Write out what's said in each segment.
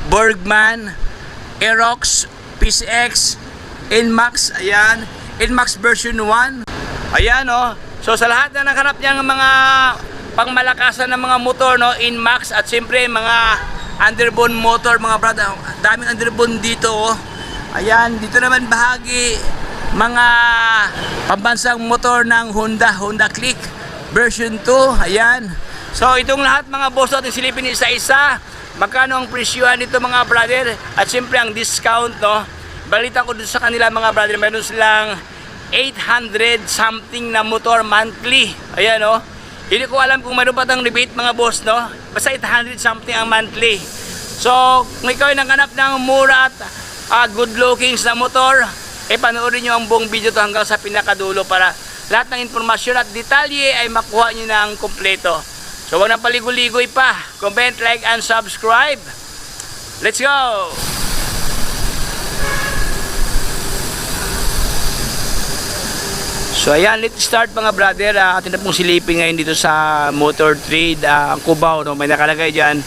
Bergman, Aerox, PCX, NMAX, ayan, NMAX version 1. Ayan, oh. So sa lahat na naghanap niyang mga pangmalakasan ng mga motor, no, NMAX, at siyempre mga underbone motor, mga brother, daming underbone dito, oh. Ayan, dito naman bahagi mga pambansang motor ng Honda Click version 2. Ayan. So itong lahat mga boss natin silipin isa-isa. Magkano ang presyuhan nito mga brother? At siyempre ang discount, no. Balita ko dito sa kanila mga brother, meron silang 800 something na motor monthly. Ayan, no. Hindi ko alam kung meron pa tang rebate mga boss, no. Basta 800 something ang monthly. So kung ikaw ay naghanap ng mura at good looking na motor, panoorin nyo ang buong video to hanggang sa pinakadulo para lahat ng informasyon at detalye ay makuha nyo ng kompleto. So huwag na paligoy-ligoy pa. Comment, like, and subscribe. Let's go! So ayan, let's start mga brother. Atin na pong silipin ngayon dito sa Motor Trade Cubao, no? May nakalagay dyan,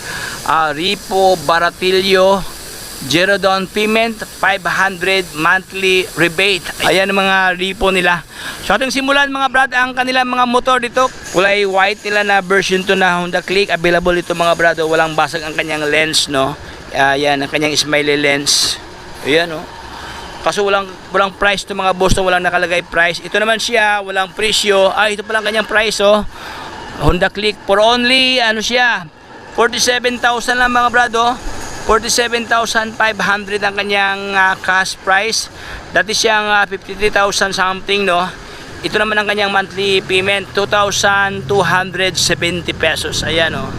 Ripo Baratillo, 0 down payment, 500 monthly rebate. Ayan ang mga repo nila. So ating simulan mga brad ang kanilang mga motor dito. Kulay white nila na version 2 na Honda Click. Available ito mga brad. Walang basag ang kanyang lens, no. Ayan ang kanyang smiley lens. Ayan, no. Kaso walang price to mga boss, no? Walang nakalagay price. Ito naman siya, walang presyo. Ito pala ang kanyang price, oh. Honda Click for only ano siya, 47,000 lang mga brad, oh. 47,500 ang kanyang cash price. Dati siyang 53,000 something, no. Ito naman ang kanyang monthly payment, 2,270 pesos. Ayan, no.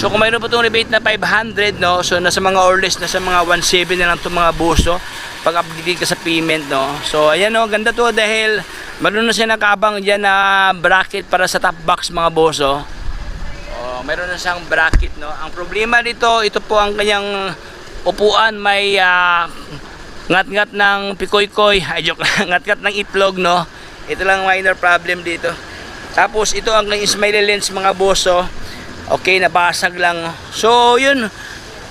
So kung mayroon po itong rebate na 500, no, so nasa mga or less, nasa mga 1.7 na lang itong mga buhos, no, pag update ka sa payment, no. So ayan, no, ganda to dahil meron na siya nakabang dyan na bracket para sa top box mga buhos, oh. Meron na siyang bracket, no. Ang problema dito, ito po ang kanyang upuan, may ngat-ngat ng pikoy-koy, joke, ngat-ngat ng itlog, no. Ito lang minor problem dito. Tapos ito ang kanyang smiley lens mga boss, oh. Okay, nabasag lang. So yun,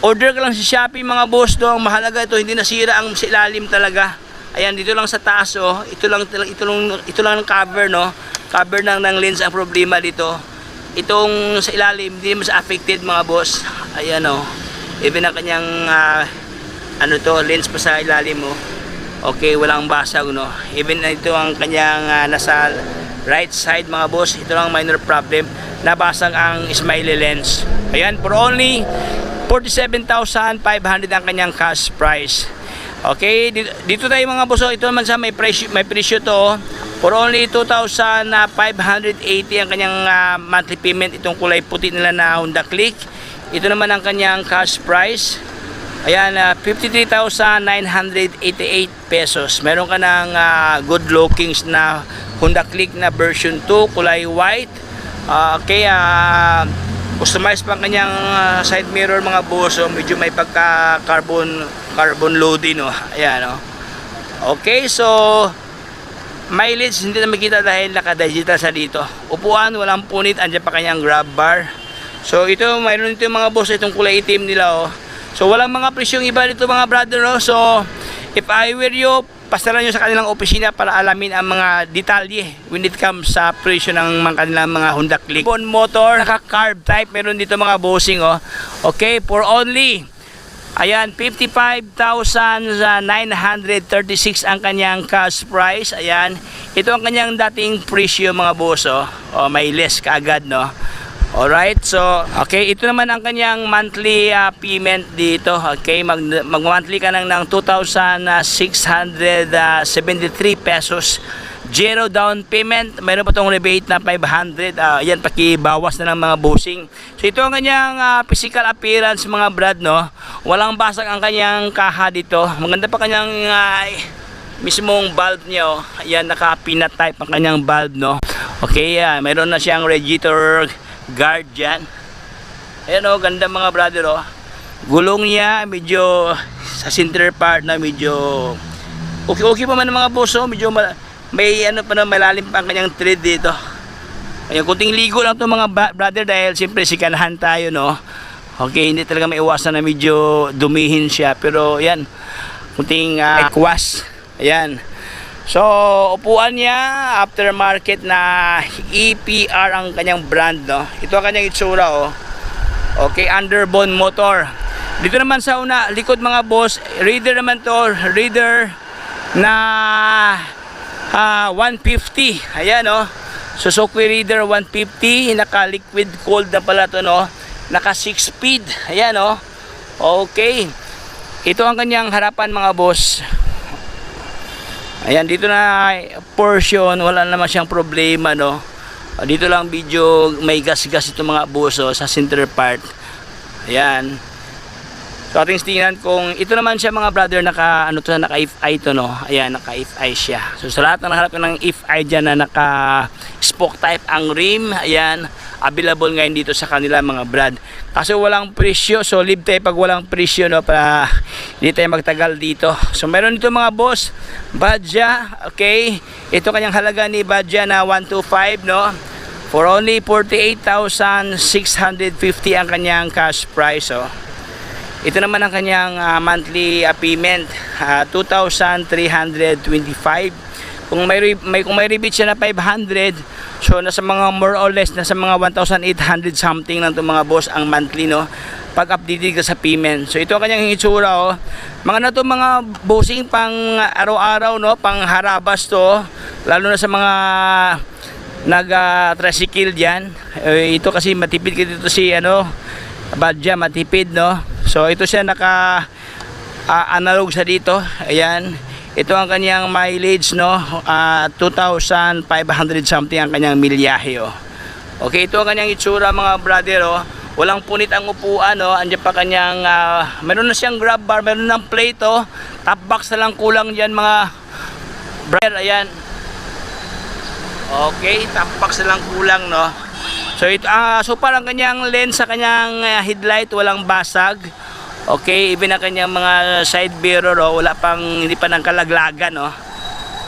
order ka lang sa Shopee mga boss, no. Ang mahalaga ito, hindi nasira ang ilalim talaga. Ayan, dito lang sa taas, oh. Ito lang ang cover, no. Cover ng lens ang problema dito. Itong sa ilalim, hindi mas affected mga boss. Ayan, o. Even ang kanyang ano to, lens pa sa ilalim mo. Okay, walang basag, no. Even ito ang kanyang nasa right side mga boss. Ito lang minor problem. Nabasag ang smiley lens. Ayan, for only 47,500 ang kanyang cash price. Okay, dito tayo mga boss. Ito naman sa may presyo to. For only 2,580 ang kanyang monthly payment. Itong kulay puti nila na Honda Click. Ito naman ang kanyang cash price. Ayan, 53,988 pesos. Meron ka ng good lookings na Honda Click na version 2, kulay white. Okay, customize pa ang kanyang side mirror mga boss. Medyo may pagka carbon loading, no. Ayan, no. Okay, so mileage hindi na makita dahil naka-digital sa dito. Upuan, walang punit, andyan pa kanyang grab bar. So ito, mayroon ito mga boss, itong kulay itim nila, oh. So walang mga presyong iba dito mga brother, oh. So if I were you, pasaran nyo sa kanilang opisina para alamin ang mga detalye when it comes sa presyo ng mga kanilang mga Honda Click. Carbon motor, naka-carb type, meron dito mga bossing, oh. Okay, for only, ayan, 55,936 ang kanyang cash price. Ayan, ito ang kanyang dating presyo mga boss, oh. May less kaagad, no. Alright, so okay, ito naman ang kanyang monthly payment dito. Okay, mag-monthly ka ng 2,673 pesos. 0 down payment. Mayroon pa tong rebate na 500. Yan, pakibawas na ng mga bossing. So ito ang kanyang physical appearance mga brad, no. Walang basag ang kanyang kaha dito. Maganda pa kanyang mismong bulb niya, oh. Ayan, naka-peanut type ang kanyang bulb, no. Okay, mayroon na siyang radiator guard dyan. Ayan, oh, ganda mga brother, oh. Gulong niya medyo sa center part na medyo okay pa man mga boss, oh. Medyo may ano pa na, malalim pa ang kanyang thread dito. Ayan, kunting ligo lang to mga brother dahil siyempre sikanahan tayo, no. Okay, hindi talaga maiwasan na medyo dumihin siya, pero yan, kunting ekwas. Ayan. So, upuan niya, aftermarket na EPR ang kanyang brand, no? Ito ang kanyang itsura, oh. Okay, underbone motor. Dito naman sa likod mga boss, reader naman to, reader na 150. Ayan, oh. Suzuki Reader 150, naka liquid cooled na pala to, no? Naka 6 speed. Ayan, oh. Okay. Ito ang kanyang harapan mga boss. Ayan, dito na portion, wala naman siyang problema, no? Dito lang video may gas-gas ito mga boss, oh, sa center part. Ayan. So ating tingnan kung ito naman siya mga brother, naka FI to, no. Ayan, naka FI siya. So sa lahat na nahanap ng FI diyan na naka spoke type ang rim, ayan, available ngayon dito sa kanila mga brad. Kaso walang presyo, so live tayo pag walang presyo, no, para hindi tayo magtagal dito. So meron dito mga boss, Badja, okay. Ito kanyang halaga ni Badja na 125, no. For only 48,650 ang kanyang cash price, oh. Ito naman ang kanyang monthly payment, 2,325. Kung may rebate siya na 500, so nasa mga more or less nasa mga 1,800 something lang 'tong mga boss ang monthly, no, pag updated ka sa payment. So ito ang kanyang itsura, oh. Mga na to mga bossing pang araw-araw, no, pang harabas to, lalo na sa mga nag-tricycle diyan. Ito kasi matipid dito si Badja, matipid, no. So ito siya naka analog sa dito. Ayan. Ito ang kanyang mileage, no. 2,500 something ang kanyang milyahe, oh. Okay, ito ang kanyang itsura mga brother, oh. Walang punit ang upuan, oh. Andiyan pa kanyang meron na siyang grab bar, meron ng plate, oh. Top box na lang kulang diyan mga brother. Ayan. Okay, top box na lang kulang, no. So ito so parang kanyang lens sa kanyang headlight walang basag. Okay, even ang kanyang mga side mirror, oh, hindi pa nang kalaglagan, no.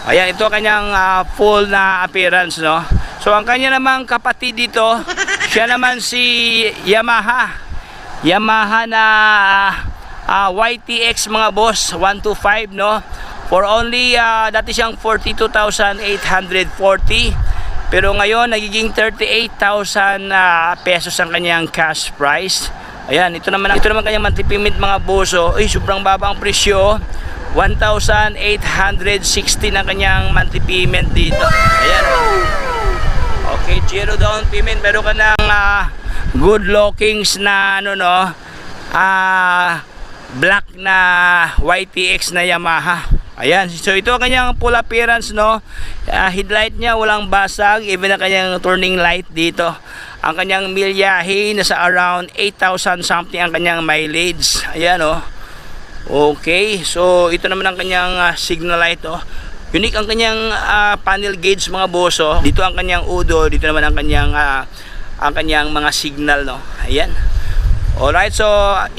Ayan, ito kanyang full na appearance, no. So ang kanya namang kapatid dito, siya naman si Yamaha na YTX mga boss 125, no. For only dati siyang 42,840. Pero ngayon nagiging 38,000 pesos ang kanyang cash price. Ayan, ito naman kanyang monthly payment mga boso. Ay, sobrang baba ang presyo. 1,860 na kanyang monthly payment dito. Ayan. Okay, zero down payment. Meron ka ng good lookings na black na YTX na Yamaha. Ayan, so ito ang kanyang full appearance, no. Headlight niya walang basag, even ang kanyang turning light dito. Ang kanyang milyahe nasa around 8,000 something ang kanyang mileage. Ayan, oh. Okay, so ito naman ang kanyang signal light, oh. Unique ang kanyang panel gauge mga boss, oh. Dito ang kanyang udo, dito naman ang kanyang mga signal, no. Ayan. Alright, so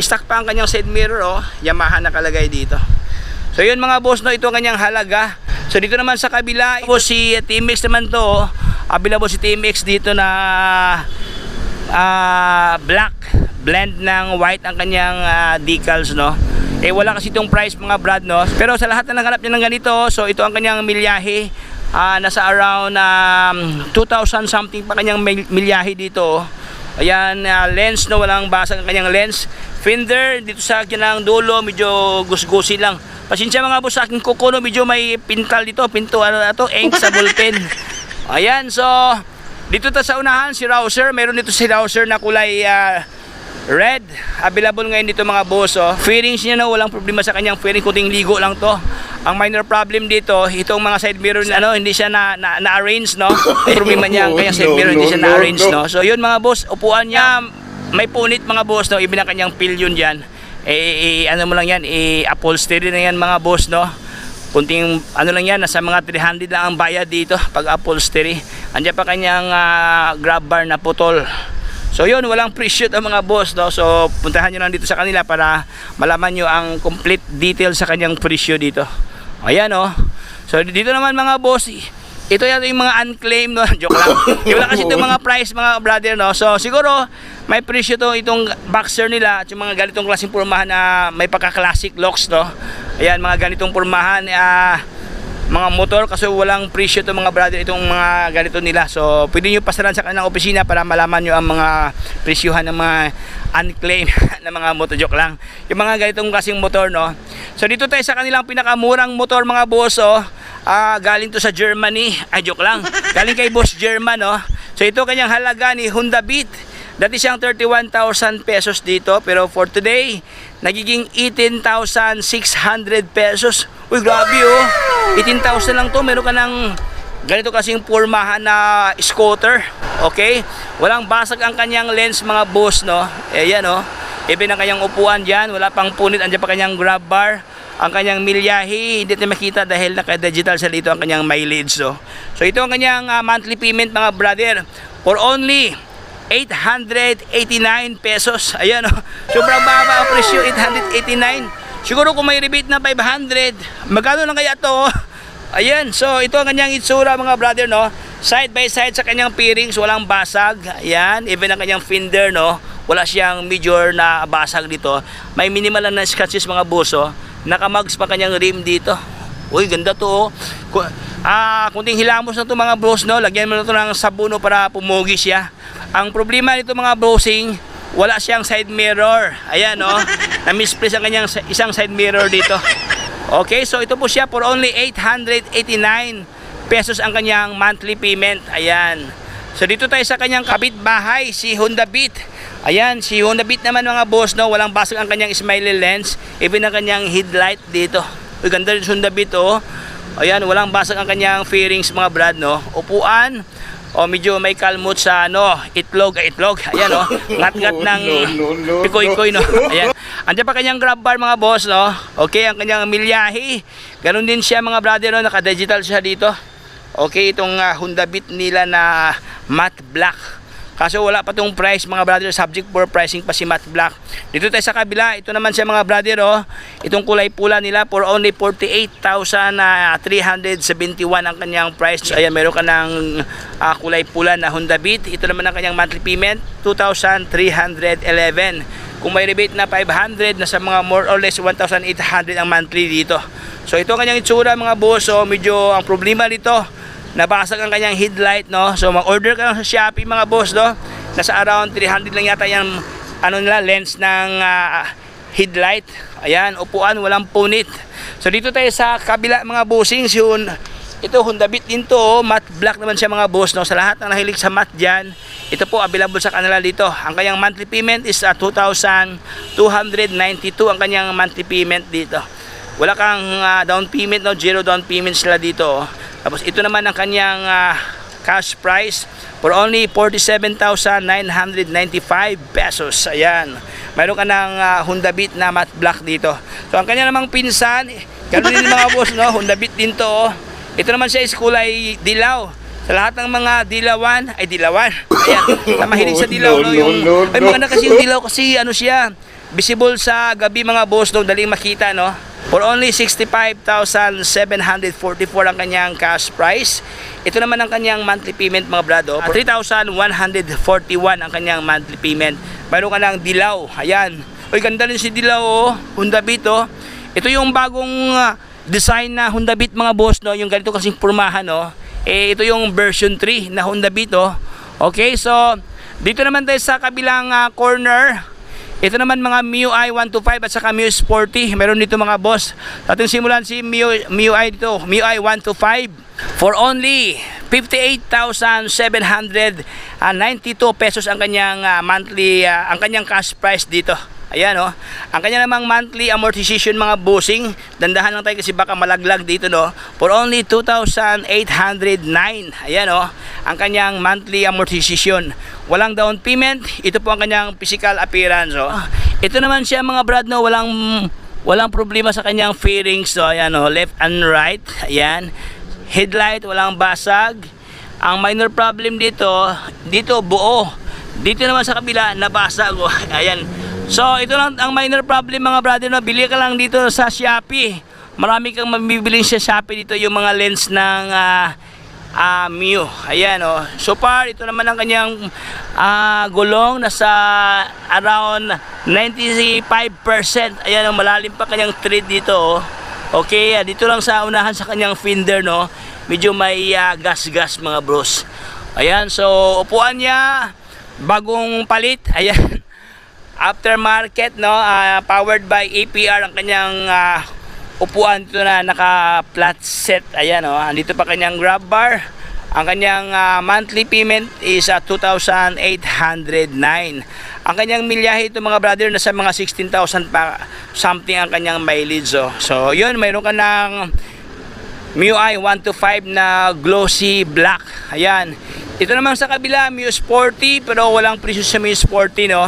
stock pa ang kanyang side mirror, oh. Yamaha nakalagay dito. So yun mga boss, no, ito ang kanyang halaga. So dito naman sa kabila, si TMX naman to, oh. Available si TMX dito na black blend ng white ang kanyang decals, no. Wala kasi itong price mga brad, no. Pero sa lahat na naghanap niya ng ganito, so ito ang kanyang milyahe, nasa around 2,000 something pa kanyang milyahe dito, oh. Ayan, lens, no, walang basag ang kanyang lens. Fender dito sa kanyang dulo, medyo gusgusi lang. Pasensya mga boss sa aking kuko, no, medyo may pintal dito, ink sa ballpen. Ayan, so dito sa unahan si Rouser, meron dito si Rouser na kulay red. Available ngayon dito mga boss, oh. Fairings niya, no, walang problema sa kanyang fairing, kuting ligo lang to. Ang minor problem dito, itong mga side mirror na hindi siya na-arrange, no. Problema niya ang kanyang side mirror, hindi siya na-arrange, no. So yun mga boss, upuan niya may punit mga boss, no, ibig na kanyang pillion diyan. Ano mo lang yan, upholstery na yan mga boss, no. Kunting lang yan, nasa mga 300 lang ang bayad dito pag upholstery. Andiyan pa kanyang grab bar na putol. So yun, walang presyo ang mga boss, no. So puntahan nyo lang dito sa kanila para malaman nyo ang complete detail sa kanyang presyo dito. Ayan, oh. So dito naman mga boss, ito yan yung mga unclaimed, no? Joke lang. Wala kasi itong mga price, mga brother, no? So siguro may presyo to itong boxer nila at yung mga ganitong klaseng pormahan na may pagka-classic locks, no? Ayan, mga ganitong pormahan, mga motor, kasi walang presyo to mga brother itong mga ganito nila. So pwede nyo pasaran sa kanilang opisina para malaman nyo ang mga presyuhan ng mga unclaimed na mga motor. Joke lang. Yung mga ganitong klaseng motor, no? So dito tayo sa kanilang pinakamurang motor, mga boss, oh. Galing to sa Germany. Ay, joke lang. Galing kay Boss German, no? So ito kanyang halaga ni Honda Beat. Dati siyang 31,000 pesos dito, pero for today nagiging 18,600 pesos. Uy, grabe, oh. 18,000 lang to. Meron ka ng ganito kasing pormahan na scooter. Okay? Walang basag ang kanyang lens, mga boss, no? Ayan, oh. Even ang kanyang upuan dyan, wala pang punit. Andiyan pa kanyang grab bar. Ang kanyang milyahe, hindi natin makita dahil naka-digital sa dito ang kanyang mileage. So ito ang kanyang monthly payment, mga brother, for only 889 pesos. Ayan, oh. Sobrang baba ang presyo, 889. Siguro kung may rebate na 500, magkano lang kaya to? Ayan, so ito ang kanyang itsura, mga brother, no? Side by side sa kanyang pairings, walang basag. Ayan, even ang kanyang fender, no? Wala siyang major na basag dito. May minimal lang na scratches, mga boso. Nakamags pa kanyang rim dito. Uy, ganda to, oh. Kunting hilamos na to, mga bros, no? Lagyan mo na to ng sabuno para pumugi siya. Ang problema nito, mga brosing, wala siyang side mirror. Ayan, no? Na-misplace ang kanyang isang side mirror dito. Okay, so ito po siya for only 889 pesos ang kanyang monthly payment. Ayan. So dito tayo sa kanyang kapitbahay, si Honda Beat. Ayan, si Honda Beat naman, mga boss, no? Walang basag ang kanyang smiley lens, even ang kanyang headlight dito. Uy, ganda rin Honda Beat, oh. Ayan, walang basag ang kanyang fairings, mga brad, no? Upuan, oh, medyo may kalmot sa, no, itlog. Ayan, oh, ngat-ngat ng pikoy-koy, no? Ayan. Andiyan pa kanyang grab bar, mga boss, no? Okay, ang kanyang milyahe. Ganun din siya, mga brother, no? Naka-digital siya dito. Okay, itong Honda Beat nila na matte black. Kaso wala pa tong price, mga brother, subject for pricing pa si matte black. Dito tayo sa kabila, ito naman siya, mga brother, oh. Itong kulay pula nila for only 48,371 ang kanyang price. So, ayan, meron ka ng kulay pula na Honda Beat. Ito naman ang kanyang monthly payment, 2,311. Kung may rebate na 500, nasa mga more or less 1,800 ang monthly dito. So ito ang kanyang itsura, mga boss. So medyo ang problema dito, nabasag ang kanyang headlight, no? So mag-order ka lang sa Shopee, mga boss, no? Nasa around 300 lang yata yung lens ng headlight. Ayan, upuan, walang punit. So dito tayo sa kabila, mga bossing. Ito Honda Beat din to, oh. Matte black naman siya, mga boss, no? Sa lahat ng nahilig sa matte dyan, ito po available sa kanila dito. Ang kanyang monthly payment is 2,292 ang kanyang monthly payment dito. Wala kang down payment, no? Zero down payment sila dito, oh. Tapos ito naman ang kanyang cash price for only 47,995 pesos. Ayan. Mayroon ka ng Honda Beat na matte black dito. So ang kanya namang pinsan, ganoon din, mga boss, no? Honda Beat din to, oh. Ito naman siya is kulay dilaw. Sa lahat ng mga dilawan. Ayan, na mahilig sa dilaw, no? Ay, maganda kasi yung dilaw kasi ano siya, visible sa gabi, mga boss, no? Daling makita, no? For only 65,744 ang kanyang cash price. Ito naman ang kanyang monthly payment, mga brado. 3,141 ang kanyang monthly payment. Mayroon ka ng dilaw. Ayan. Uy, ganda rin si dilaw, oh. Honda Beat, oh. Ito yung bagong design na Honda Beat, mga boss, no? Yung ganito kasing pormahan, no? Ito yung version 3 na Honda Beat, oh. Okay, so dito naman tayo sa kabilang corner. Ito naman mga MIUI 125 at saka MIUI Sporty. Meron dito, mga boss. Ating simulan si MIUI dito, MIUI 125 for only 58,792 pesos ang kanyang monthly, ang kanyang cash price dito. Ayan, oh. Ang kanya namang monthly amortization, mga bossing, dandahan lang tayo kasi baka malaglag dito, no? For only 2,809. Ayan, oh. Ang kanyang monthly amortization. Walang down payment. Ito po ang kanyang physical appearance, oh. Ito naman siya, mga brad, no? Walang problema sa kanyang fairings, so ayan, oh. Left and right. Ayan. Headlight, walang basag. Ang minor problem dito buo. Dito naman sa kabila, nabasag, oh. Ayan. So ito lang ang minor problem, mga brother, no? Bili ka lang dito sa Shopee. Marami kang mabibiling sa Shopee dito, yung mga lens ng Mio. Ayan oh. So far, ito naman ang kanyang gulong, nasa around 95%. Ayan oh, malalim pa kanyang tread dito oh. Okay, dito lang sa unahan sa kanyang fender no. Medyo may gas-gas mga bros. Ayan, so upuan niya bagong palit. Ayan. Aftermarket no, powered by APR ang kanyang upuan dito na naka flat set. Ayan oh, andito pa kanyang grab bar. Ang kanyang monthly payment is 2,809. Ang kanyang milyahe ito mga brother nasa mga 16,000 pa something ang kanyang mileage oh. So yun, mayroon ka ng MIUI 125 na glossy black. Ayan. Ito naman sa kabila MIU Sporty, pero walang presyo sa MIU Sporty no.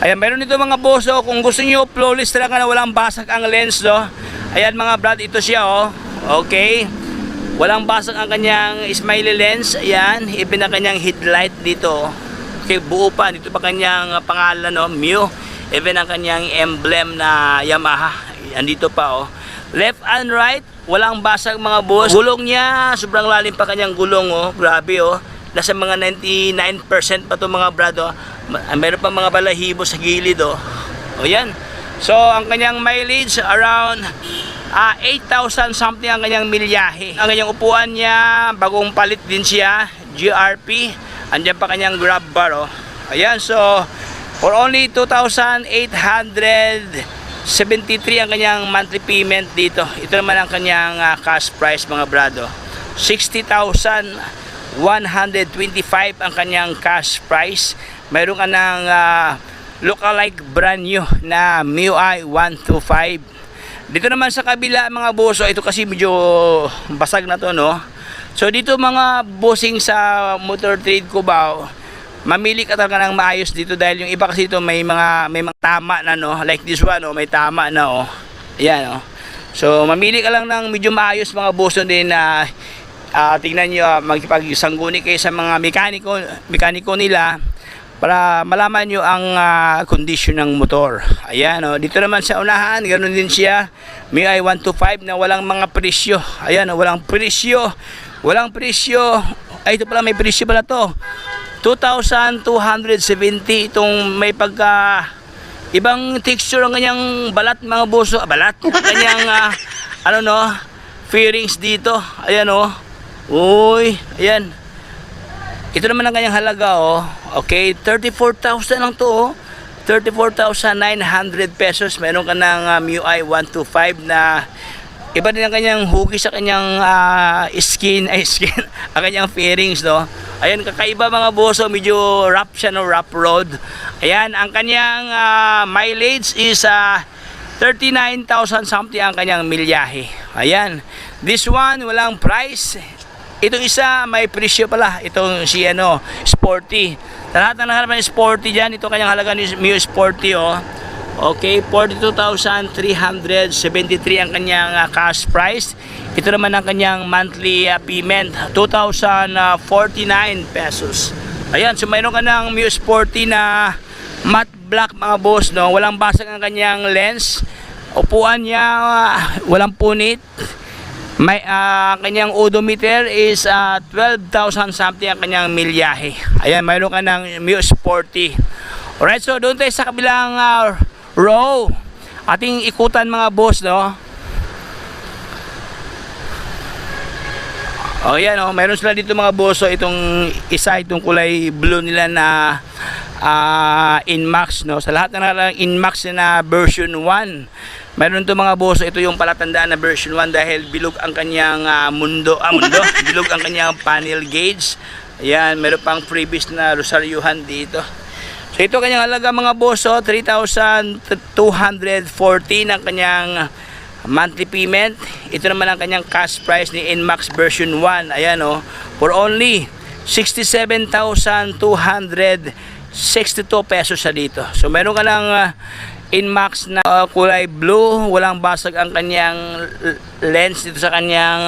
Ayan, mayroon dito mga boss oh, kung gusto niyo flawless talaga na walang basag ang lens no. Ayan mga brad, ito siya oh. Okay. Walang basag ang kanyang smiley lens. Ayan, even ang kanyang headlight dito. Okay, buo pa. Dito pa kanyang pangalan no, MIU. Even ang kanyang emblem na Yamaha. Andito pa oh. Left and right, walang basag mga boss. Gulong niya, sobrang lalim pa kanyang gulong oh. Grabe oh. Nasa mga 99% pa to mga brad oh. Meron pa mga balahibo sa gilid oh. O yan. So ang kanyang mileage around 8,000 something ang kanyang milyahe. Ang kanyang upuan niya, bagong palit din siya, GRP. Andiyan pa kanyang grab bar oh. Ayan, so for only 2,873 ang kanyang monthly payment dito. Ito naman ang kanyang cash price mga brado. 60,125 ang kanyang cash price. Mayroon ka ng lookalike brand new na MIUI 125. Dito naman sa kabila mga boso, ito kasi medyo basag na to no. So dito mga bossing sa Motor Trade Cubao, mamili ka talaga ng maayos dito dahil yung iba kasi ito may mga tama na no, like this one oh, may tama na oh. Ayan oh. So mamili ka lang ng medyo maayos mga boso din na tingnan niyo, magkipagsangguni kayo sa mga mekaniko nila para malaman nyo ang condition ng motor. Ayan o, dito naman sa unahan, ganoon din siya, MIUI 125 na walang mga presyo. Ayan o, walang presyo. Ay, ito pala, may presyo pala to, 2,270. Itong may pagka ibang texture ang kanyang balat mga boso. Balat, kanyang ano no, fairings dito. Ayan o, uy, ayan. Ito naman ang kanyang halaga oh. Okay, 34,000 lang to oh. 34,900 pesos. Meron ka ng MIUI 125 na iba din ang kanyang hugis sa kanyang skin ang kanyang fairings no. Ayan, kakaiba mga boso, medyo rough siya no, rough road. Ayan, ang kanyang mileage is 39,000 something ang kanyang milyahe. Ayan, this one walang price. Itong isa may presyo pala. Itong si ano, Sporty. Sa lahat ng nakalap ng Sporty dyan, ito kanyang halaga ni MIUI Sporty oh. Okay, 42,373 ang kanyang cash price. Ito naman ang kanyang monthly payment, 2,049 pesos. Ayan, so mayroon ka ng MIUI Sporty na matte black mga boss no. Walang basag ang kanyang lens. Upuan niya, walang punit. May kanyang odometer is 12,000 something ang kanyang milyahe. Ayan, mayroon ka ng MIUI Sporty. Alright, so doon tayo sa kabilang row. Ating ikutan mga boss no. O yan o, mayroon sila dito mga boss. So itong isa, itong kulay blue nila na Inmax no. Sa lahat ng Inmax na version 1, mayroon to mga boss, ito yung palatandaan na version 1 dahil bilog ang kanyang bilog ang kanyang panel gauge. Ayan, mayroon pang freebies na rosaryuhan dito. So ito kanyang halaga mga boss, 3,214 ang kanyang monthly payment. Ito naman ang kanyang cash price ni Inmax version 1. Ayan o, for only 67,262 pesos sa dito. So meron ka ng Inmax na kulay blue, walang basag ang kanyang lens dito sa kanyang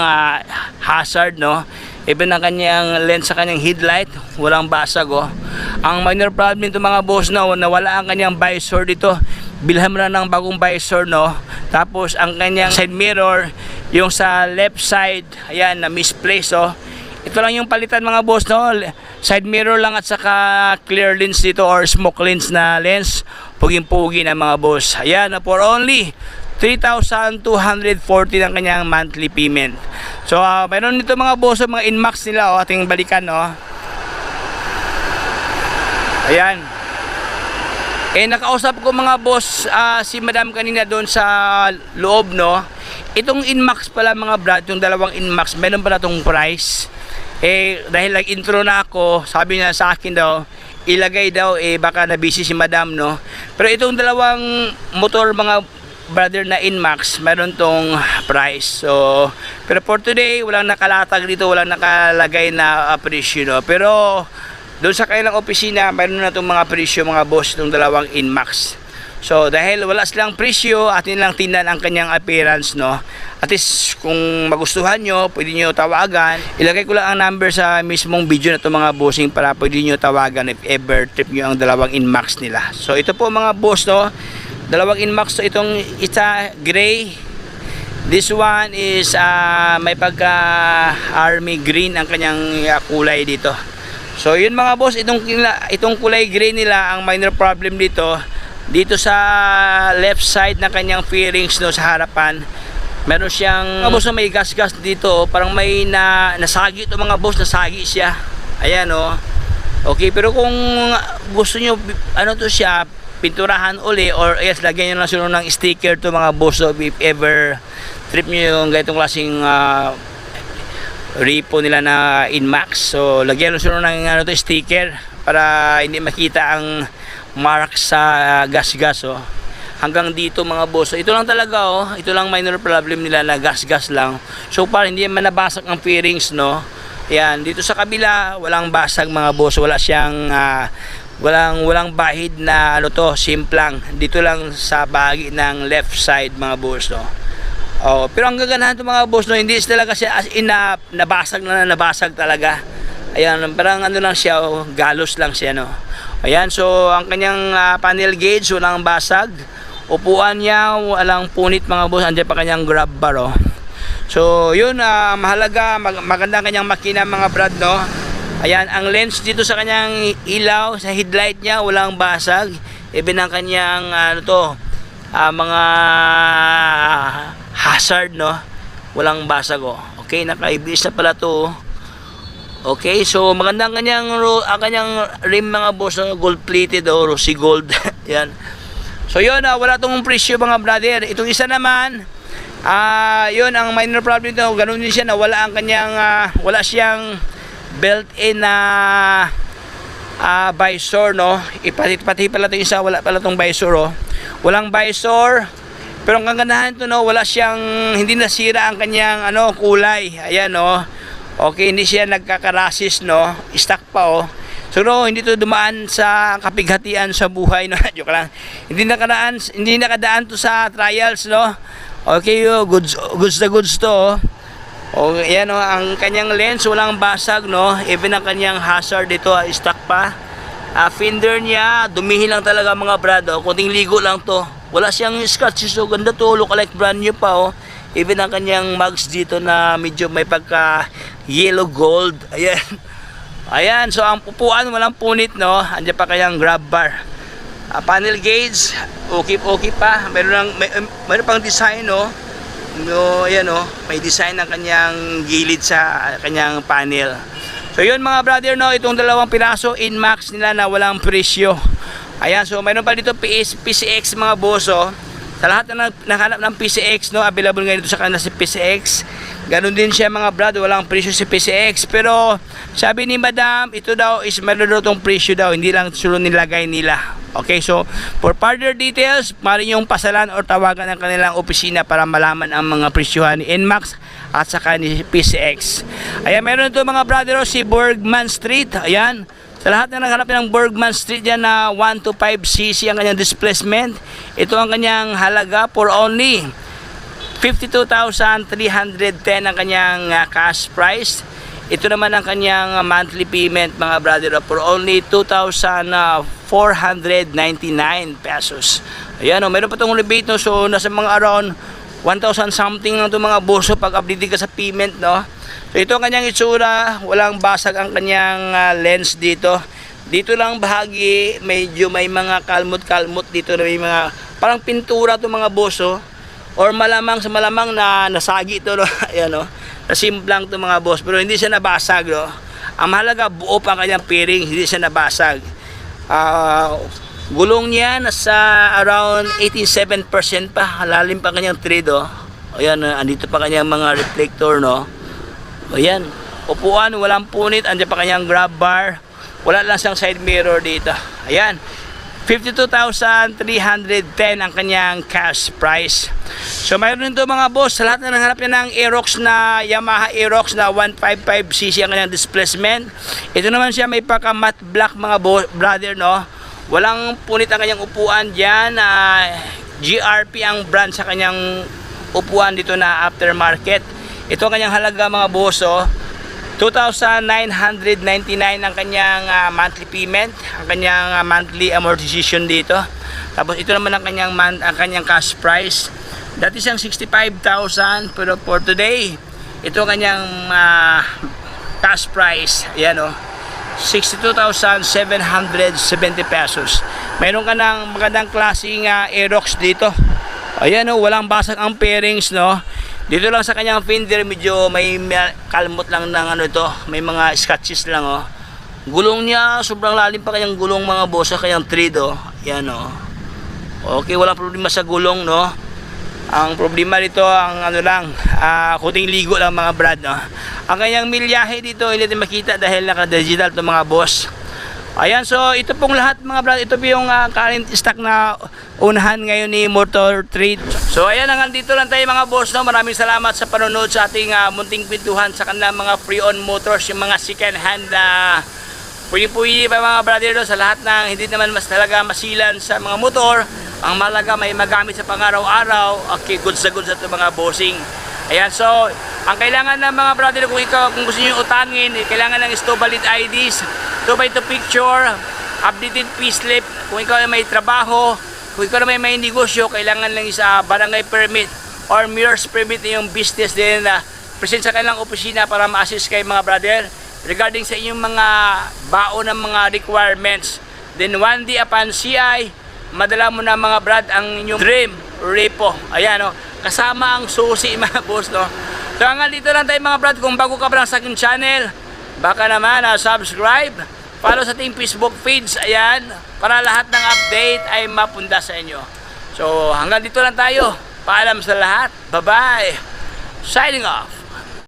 hazard no. Even ang kanyang lens sa kanyang headlight, walang basag oh. Ang minor problem nito mga boss no, nawala ang kanyang visor dito. Bilhan mo na ng bagong visor no. Tapos ang kanyang side mirror, yung sa left side, ayan, na misplaced oh. Ito lang yung palitan mga boss, no? Side mirror lang at saka clear lens dito or smoke lens na lens. Puging-pugi na mga boss. Ayan, for only 3,240 ang kanyang monthly payment. So, mayroon nito mga boss, mga Inmax nila, ating balikan, no? Ayan. Nakausap ko mga boss, si madam kanina doon sa loob, no? Itong Inmax pala mga brad, yung dalawang Inmax, meron pala itong price. Dahil intro na ako, sabi niya sa akin daw, ilagay daw, baka na-busy si madam, no? Pero itong dalawang motor mga brother na Inmax, meron tong price. So, pero for today, walang nakalatag dito, walang nakalagay na presyo, no? Pero doon sa kailang opisina, mayroon na itong mga presyo mga boss, itong dalawang Inmax. So dahil wala silang presyo, atin lang tingnan ang kanyang appearance, no? At least kung magustuhan nyo, pwede nyo tawagan. Ilagay ko lang ang number sa mismong video na ito mga bossing para pwede nyo tawagan if ever trip nyo ang dalawang Inmax nila. So ito po mga boss, no? Dalawang Inmax, so itong isa gray, this one is may pagka army green ang kanyang kulay dito. So yun mga boss, itong kulay gray nila, ang minor problem dito sa left side ng kanyang fairings, no, sa harapan. Meron siyang mga boss, may gas-gas dito, parang may nasagi ito mga boss, nasagi siya. Ayan, oh. Okay, pero kung gusto nyo ano to siya, pinturahan uli or yes, lagyan nyo lang sunod ng sticker to mga boss, so if ever trip nyo yung ganitong klaseng repo nila na Inmax, so lagyan nyo sunod ng sticker para hindi makita ang mark sa gas-gas, oh. Hanggang dito mga boss, so ito lang talaga, oh. Ito lang minor problem nila na gas-gas lang, so para hindi man nabasag ang fairings, no. Yan, dito sa kabila walang basag mga boss, wala siyang walang bahid na ano to, simplang dito lang sa bahagi ng left side mga boss, no. Oh, pero ang gaganahan to mga boss, no, hindi talaga siya as in nabasag talaga. Ayan, parang ano lang siya, oh, galos lang siya, no. Ayan, so ang kanyang panel gauge walang basag. Upuan niya walang punit mga boss, andiyan pa kanyang grab bar, oh. So yun, mahalaga, maganda ang kanyang makina mga brad, no. Ayan, ang lens dito sa kanyang ilaw, sa headlight niya, walang basag. Even ang kanyang, mga hazard, no, walang basag, oh. Okay, naka-ABS na pala to, oh. Okay, so maganda ang kanyang rim mga boss, no, gold plated, oh, rosy gold. Yan. So yun, wala tong presyo mga brother. Itong isa naman, yun, ang minor problem nito, ganun din siya, na wala ang kanyang, wala siyang built-in na visor, no. Pati pala itong isa, wala pala itong visor, oh. Walang visor, pero ang kagandahan ito, no, wala siyang, hindi nasira ang kanyang kulay. Ayan, no. Okay, hindi siya nagkakarasis, no. Stock pa, oh. So no, hindi to dumaan sa kapighatian sa buhay, no. Joke lang. Hindi nakadaan to sa trials, no. Okay, oh, goods to, oh. O yan, oh, ang kanyang lens walang basag, no. Even ang kanyang hazard dito, stock pa. Fender niya dumihin lang talaga mga brad, oh. Kunting ligo lang to, wala siyang scratches, so ganda to, look like brand new pa, oh. Even ang kanyang mugs dito na medyo may pagka yellow gold. Ayan. Ayan, so ang upuan walang punit, no. Andiyan pa kanyang grab bar. Panel gauge okay pa. Meron pang design, no. No, ayan, oh, may design ng kanyang gilid sa kanyang panel. So yun mga brother, no, itong dalawang piraso Inmax nila na walang presyo. Ayan, so mayroon pa dito PCX mga boss, oh. Sa lahat na nakahanap ng PCX, no, available ngayon dito sa kanila si PCX. Ganun din siya mga brad, walang presyo si PCX. Pero sabi ni madam, ito daw is meron daw itong presyo daw, hindi lang sulo nilagay nila. Okay, so for further details, maaari yung pasalan o tawagan ang kanilang opisina para malaman ang mga presyohan ni Inmax at saka ni PCX. Ayan, meron ito mga brother, si Bergman Street. Ayan, sa lahat na naghanap ng Bergman Street dyan na 125cc ang kanyang displacement, ito ang kanyang halaga for only 52,310 ang kanyang cash price. Ito naman ang kanyang monthly payment mga brother for only 2,499 pesos. Ayan, oh, meron pa itong rebate, no, so nasa mga around 1,000 something lang ito mga boss pag updated ka sa payment, no? So ito ang kanyang itsura, walang basag ang kanyang lens dito. Dito lang bahagi, medyo may mga kalmot-kalmot dito na may mga parang pintura to mga boss, or malamang sa malamang na nasagi ito, no? Ayan, no? Nasimplang to mga boss, pero hindi siya nabasag, no? Ang mahalaga, buo pa ang kanyang fairing, hindi siya nabasag. Gulong niya nasa around 87% pa, lalim pa kanyang thread, ayan, andito pa kanyang mga reflector, no? Ayan, upuan, walang punit, andyan pa kanyang grab bar, wala lang siyang side mirror dito. Ayan, 52,310 ang kanyang cash price. So mayroon nito mga boss, sa lahat na nangharap niya ng Aerox na Yamaha Aerox na 155cc ang kanyang displacement. Ito naman siya may paka matte black mga brother, no? Walang punit ang kanyang upuan dyan. GRP ang brand sa kanyang upuan dito na aftermarket. Ito ang kanyang halaga mga boss, 2,999 ang kanyang monthly payment, ang kanyang monthly amortization dito. Tapos ito naman ang kanyang cash price. Dati siyang 65,000, pero for today, ito ang kanyang cash price. Ayan, 62,770 pesos. Mayroon ka ng magandang klaseng Aerox dito. Ayan, walang basag ang fairings, no? Dito lang sa kanyang fender, medyo may kalmot lang ng ito, may mga scratches lang, Gulong niya, sobrang lalim pa kanyang gulong mga boss, kanyang thread, Ayan, Okay, walang problema sa gulong, no? Ang problema dito, ang kuting ligo lang mga brad, no? Ang kanyang milyahe dito, hindi natin makita dahil naka-digital to mga boss. Ayan, so ito pong lahat mga brad, ito po yung current stock na unahan ngayon ni Motor Trade. So ayan, nandito lang tayo mga boss, no? Maraming salamat sa panonood sa ating munting kwentuhan sa kanilang mga pre-owned motors, yung mga second hand puyi-puyi pa mga brother, no? Sa lahat ng hindi naman mas talaga masilan sa mga motor, ang malaga may magamit sa pang-araw-araw. Okay, good sa ito mga bossing. Ayan, so ang kailangan ng mga brother, kung gusto nyo utangin, kailangan ng valid IDs, 2x2 picture, updated payslip. Kung ikaw ay may trabaho, kung ikaw ay may negosyo, kailangan lang isa barangay permit or mayor's permit na yung business din na present sa kanilang opisina para ma-assist kayo mga brother regarding sa inyong mga baon ng mga requirements. Then one day upon CI, madala mo na mga brad ang inyong dream repo. Ayan, kasama ang susi mga boss, no? So hanggang dito lang tayo mga brad. Kung bago ka pa lang sa aking channel, baka naman subscribe, follow sa ating Facebook page, ayan, para lahat ng update ay mapunda sa inyo. So hanggang dito lang tayo. Paalam sa lahat. Bye bye. Signing off.